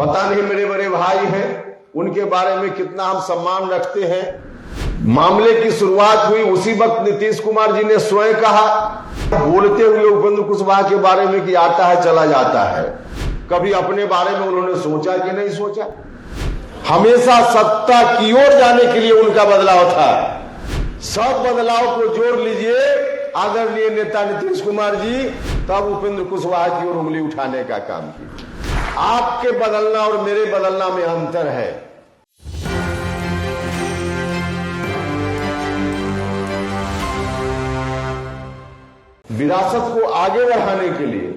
पता नहीं मेरे बड़े भाई हैं, उनके बारे में कितना हम सम्मान रखते हैं। मामले की शुरुआत हुई उसी वक्त नीतीश कुमार जी ने स्वयं कहा, बोलते हुए उपेंद्र कुशवाहा के बारे में कि आता है चला जाता है। कभी अपने बारे में उन्होंने सोचा कि नहीं सोचा? हमेशा सत्ता की ओर जाने के लिए उनका बदलाव था। सब बदलाव को जोड़ लीजिए आदरणीय नेता नीतीश कुमार जी, तब उपेंद्र कुशवाहा की ओर उंगली उठाने का काम किया। आपके बदलना और मेरे बदलना में अंतर है। विरासत को आगे बढ़ाने के लिए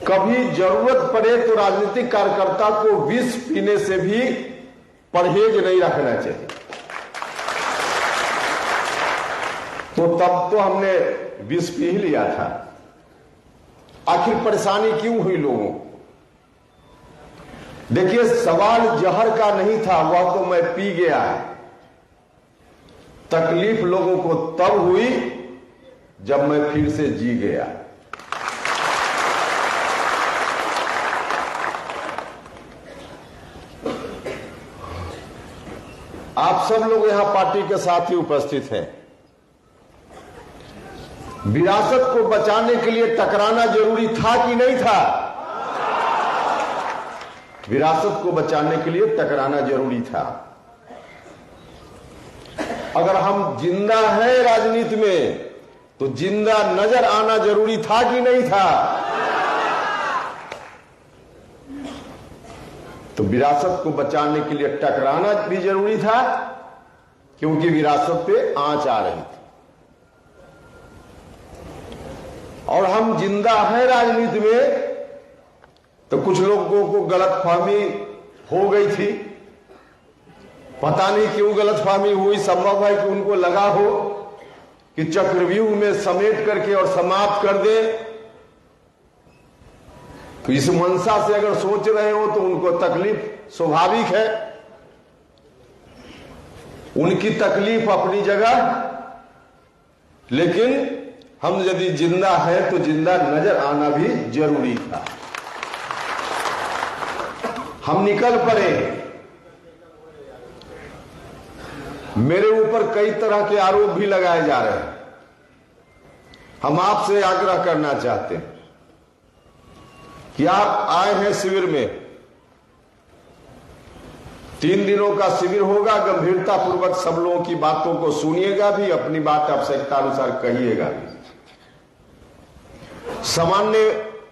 कभी जरूरत पड़े तो राजनीतिक कार्यकर्ता को विष पीने से भी परहेज नहीं रखना चाहिए। तो तब तो हमने विष पी ही लिया था। आखिर परेशानी क्यों हुई लोगों को? देखिए, सवाल जहर का नहीं था, वह तो मैं पी गया। तकलीफ लोगों को तब हुई जब मैं फिर से जी गया। आप सब लोग यहां पार्टी के साथ ही उपस्थित हैं। विरासत को बचाने के लिए टकराना जरूरी था कि नहीं था? विरासत को बचाने के लिए टकराना जरूरी था। अगर हम जिंदा हैं राजनीति में तो जिंदा नजर आना जरूरी था कि नहीं था? तो विरासत को बचाने के लिए टकराना भी जरूरी था, क्योंकि विरासत पे आंच आ रही थी। और हम जिंदा हैं राजनीति में तो कुछ लोगों को गलतफहमी हो गई थी। पता नहीं क्यों गलतफहमी हुई। संभव है कि उनको लगा हो कि चक्रव्यूह में समेट करके और समाप्त कर दे। तो इस मंशा से अगर सोच रहे हो तो उनको तकलीफ स्वाभाविक है। उनकी तकलीफ अपनी जगह, लेकिन हम यदि जिंदा है तो जिंदा नजर आना भी जरूरी था। हम निकल पड़े। मेरे ऊपर कई तरह के आरोप भी लगाए जा रहे हैं। हम आपसे आग्रह करना चाहते हैं कि आप आए हैं शिविर में। 3 दिनों का शिविर होगा। गंभीरता पूर्वक सब लोगों की बातों को सुनिएगा भी, अपनी बात आवश्यकता अनुसार कहिएगा भी। सामान्य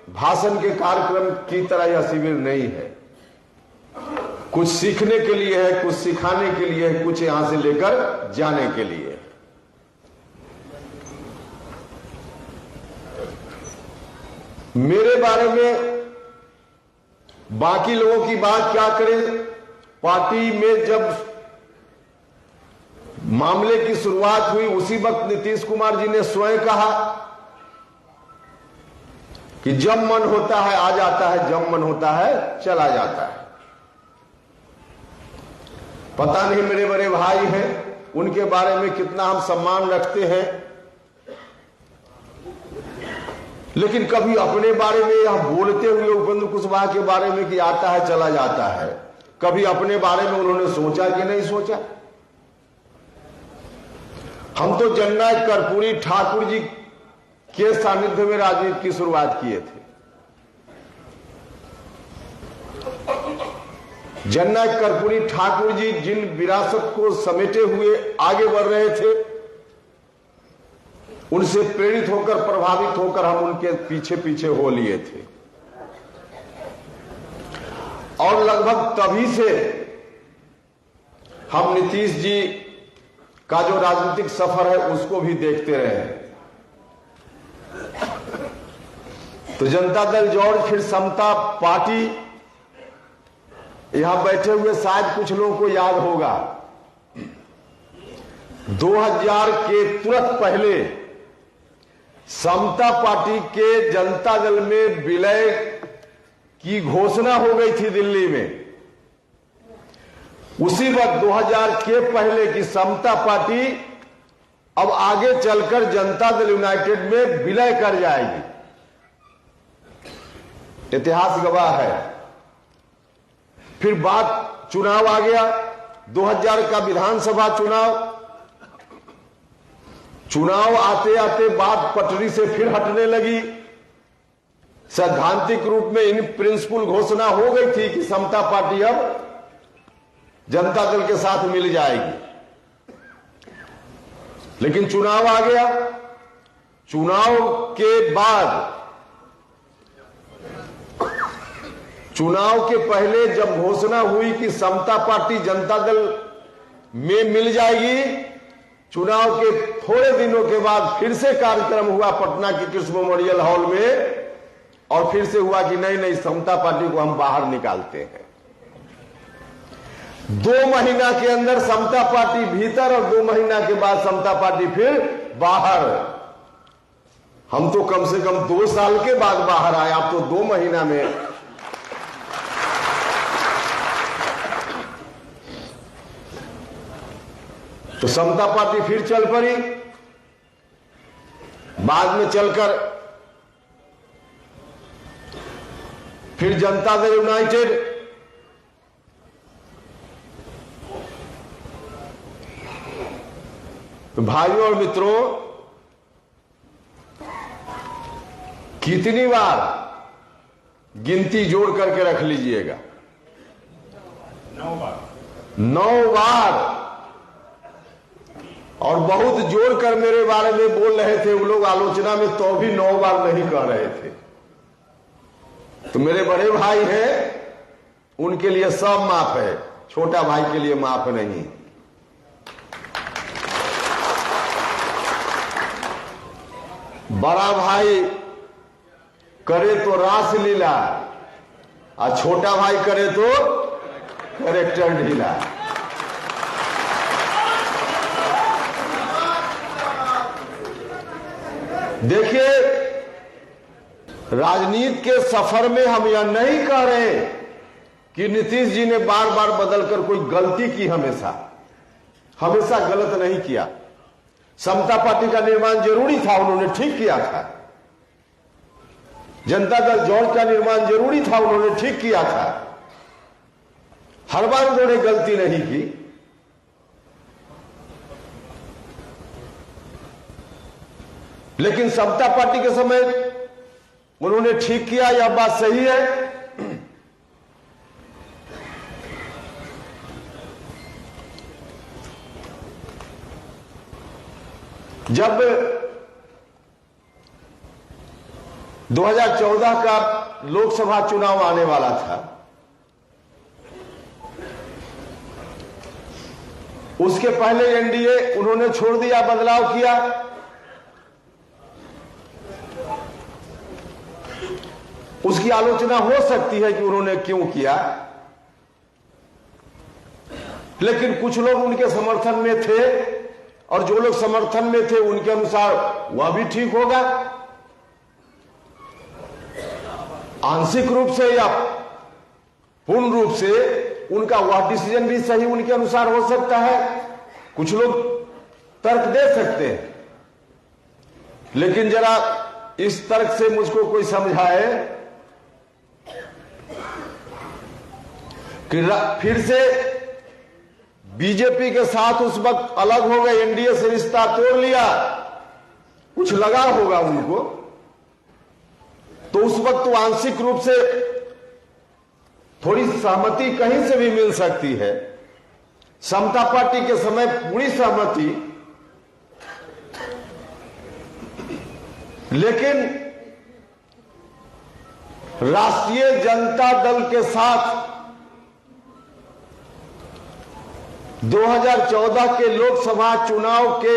भाषण के कार्यक्रम की तरह यह शिविर नहीं है। कुछ सीखने के लिए है, कुछ सिखाने के लिए है, कुछ यहां से लेकर जाने के लिए। मेरे बारे में बाकी लोगों की बात क्या करें। पार्टी में जब मामले की शुरुआत हुई उसी वक्त नीतीश कुमार जी ने स्वयं कहा कि जब मन होता है आ जाता है, जब मन होता है चला जाता है। पता नहीं मेरे बड़े भाई हैं, उनके बारे में कितना हम सम्मान रखते हैं। लेकिन कभी अपने बारे में या बोलते हुए उपेंद्र कुशवाहा के बारे में कि आता है चला जाता है, कभी अपने बारे में उन्होंने सोचा कि नहीं सोचा? हम तो जननायक कर्पूरी ठाकुर जी के सानिध्य में राजनीति की शुरुआत किए थे। जननायक कर्पूरी ठाकुर जी जिन विरासत को समेटे हुए आगे बढ़ रहे थे, उनसे प्रेरित होकर, प्रभावित होकर हम उनके पीछे पीछे हो लिए थे। और लगभग तभी से हम नीतीश जी का जो राजनीतिक सफर है उसको भी देखते रहे। तो जनता दल जौड़, फिर समता पार्टी, यहां बैठे हुए शायद कुछ लोगों को याद होगा 2000 के तुरंत पहले समता पार्टी के जनता दल में विलय की घोषणा हो गई थी दिल्ली में। उसी वक्त 2000 के पहले की समता पार्टी अब आगे चलकर जनता दल यूनाइटेड में विलय कर जाएगी। इतिहास गवाह है। फिर बात चुनाव आ गया, 2000 का विधानसभा चुनाव आते आते बात पटरी से फिर हटने लगी। सैद्धांतिक रूप में इन प्रिंसिपल घोषणा हो गई थी कि समता पार्टी अब जनता दल के साथ मिल जाएगी, लेकिन चुनाव आ गया। चुनाव के बाद, चुनाव के पहले जब घोषणा हुई कि समता पार्टी जनता दल में मिल जाएगी, चुनाव के थोड़े दिनों के बाद फिर से कार्यक्रम हुआ पटना के कृष्ण मेमोरियल हॉल में, और फिर से हुआ कि नहीं समता पार्टी को हम बाहर निकालते हैं। 2 महीना के अंदर समता पार्टी भीतर और 2 महीना के बाद समता पार्टी फिर बाहर। हम तो कम से कम 2 साल के बाद बाहर आए, आप तो 2 महीना में। तो समता पार्टी फिर चल पड़ी। बाद में चलकर फिर जनता दल यूनाइटेड, तो भाइयों और मित्रों, कितनी बार गिनती जोड़ करके रख लीजिएगा? 9 बार। और बहुत जोड़कर मेरे बारे में बोल रहे थे वो लोग आलोचना में, तो भी 9 बार नहीं कह रहे थे। तो मेरे बड़े भाई हैं, उनके लिए सब माफ है, छोटा भाई के लिए माफ नहीं। बड़ा भाई करे तो रास लीला, और छोटा भाई करे तो कैरेक्टर ढीला। देखिए, राजनीति के सफर में हम यह नहीं कह रहे कि नीतीश जी ने बार बार बदलकर कोई गलती की। हमेशा गलत नहीं किया। समता पार्टी का निर्माण जरूरी था, उन्होंने ठीक किया था। जनता दल जॉर्ज का निर्माण जरूरी था, उन्होंने ठीक किया था। हर बार उन्होंने गलती नहीं की। लेकिन समता पार्टी के समय उन्होंने ठीक किया, यह बात सही है। जब 2014 का लोकसभा चुनाव आने वाला था, उसके पहले एनडीए उन्होंने छोड़ दिया, बदलाव किया। उसकी आलोचना हो सकती है कि उन्होंने क्यों किया, लेकिन कुछ लोग उनके समर्थन में थे, और जो लोग समर्थन में थे उनके अनुसार वह भी ठीक होगा। आंशिक रूप से या पूर्ण रूप से उनका वह डिसीजन भी सही उनके अनुसार हो सकता है। कुछ लोग तर्क दे सकते हैं, लेकिन जरा इस तर्क से मुझको कोई समझाए कि फिर से बीजेपी के साथ उस वक्त अलग हो गए, एनडीए से रिश्ता तोड़ लिया, कुछ लगा होगा उनको, तो उस वक्त तो आंशिक रूप से थोड़ी सहमति कहीं से भी मिल सकती है। समता पार्टी के समय पूरी सहमति, लेकिन राष्ट्रीय जनता दल के साथ 2014 के लोकसभा चुनाव के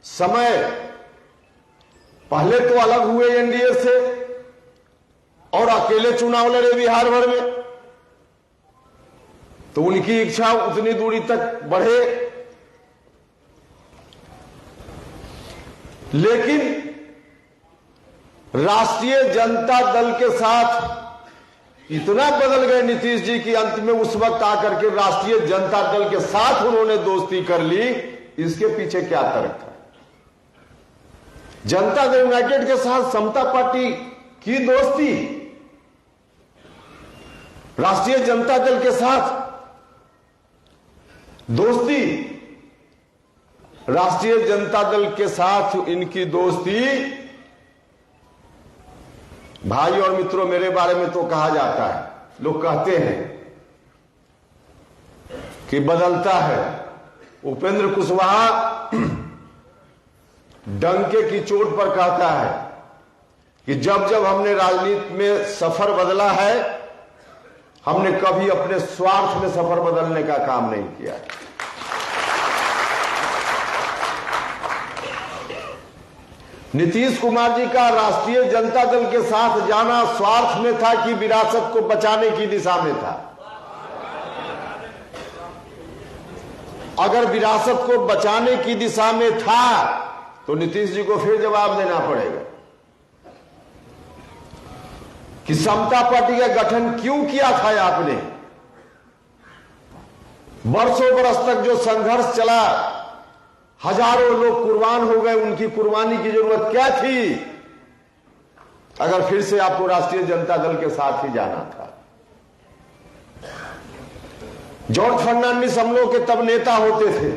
समय पहले तो अलग हुए एनडीए से और अकेले चुनाव लड़े बिहार भर में, तो उनकी इच्छा उतनी दूरी तक बढ़े। लेकिन राष्ट्रीय जनता दल के साथ इतना बदल गए नीतीश जी की अंत में उस वक्त आकर के राष्ट्रीय जनता दल के साथ उन्होंने दोस्ती कर ली। इसके पीछे क्या तर्क था? जनता दल यूनाइटेड के साथ समता पार्टी की दोस्ती, राष्ट्रीय जनता दल के साथ दोस्ती, राष्ट्रीय जनता दल के साथ इनकी दोस्ती, भाई और मित्रों, मेरे बारे में तो कहा जाता है, लोग कहते हैं कि बदलता है। उपेंद्र कुशवाहा डंके की चोट पर कहता है कि जब जब हमने राजनीति में सफर बदला है, हमने कभी अपने स्वार्थ में सफर बदलने का काम नहीं किया है। नीतीश कुमार जी का राष्ट्रीय जनता दल के साथ जाना स्वार्थ में था कि विरासत को बचाने की दिशा में था? अगर विरासत को बचाने की दिशा में था तो नीतीश जी को फिर जवाब देना पड़ेगा कि समता पार्टी का गठन क्यों किया था आपने? वर्षों बरस तक जो संघर्ष चला, हजारों लोग कुर्बान हो गए, उनकी कुर्बानी की जरूरत क्या थी अगर फिर से आपको राष्ट्रीय जनता दल के साथ ही जाना था? जॉर्ज फर्नांडिस हम लोग के तब नेता होते थे।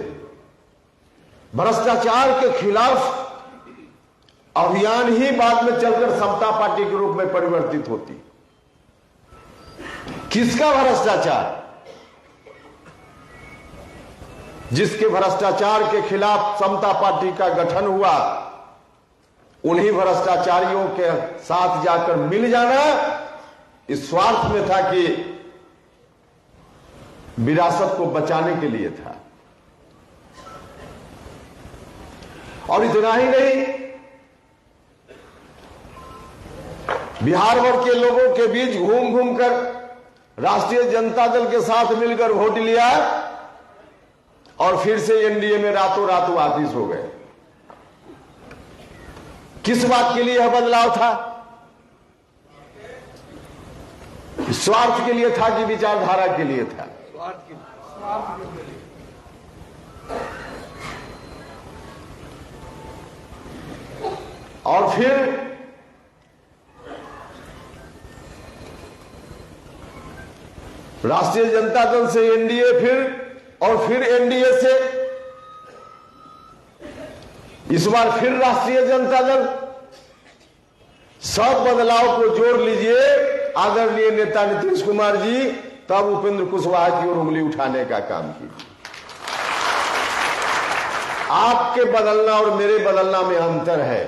भ्रष्टाचार के खिलाफ अभियान ही बाद में चलकर समता पार्टी के रूप में परिवर्तित होती। किसका भ्रष्टाचार? जिसके भ्रष्टाचार के खिलाफ समता पार्टी का गठन हुआ, उन्हीं भ्रष्टाचारियों के साथ जाकर मिल जाना इस स्वार्थ में था कि विरासत को बचाने के लिए था। और इतना ही नहीं, बिहार भर के लोगों के बीच घूम घूम कर राष्ट्रीय जनता दल के साथ मिलकर वोट लिया और फिर से एनडीए में रातों रात वापिस हो गए। किस बात के लिए यह बदलाव था? स्वार्थ के लिए था कि विचारधारा के लिए था? और फिर राष्ट्रीय जनता दल से एनडीए, फिर एनडीए से इस बार फिर राष्ट्रीय जनता दल। सब बदलाव को जोड़ लीजिए आदरणीय नेता नीतीश कुमार जी, तब उपेंद्र कुशवाहा की ओर उंगली उठाने का काम कीजिए। आपके बदलना और मेरे बदलना में अंतर है।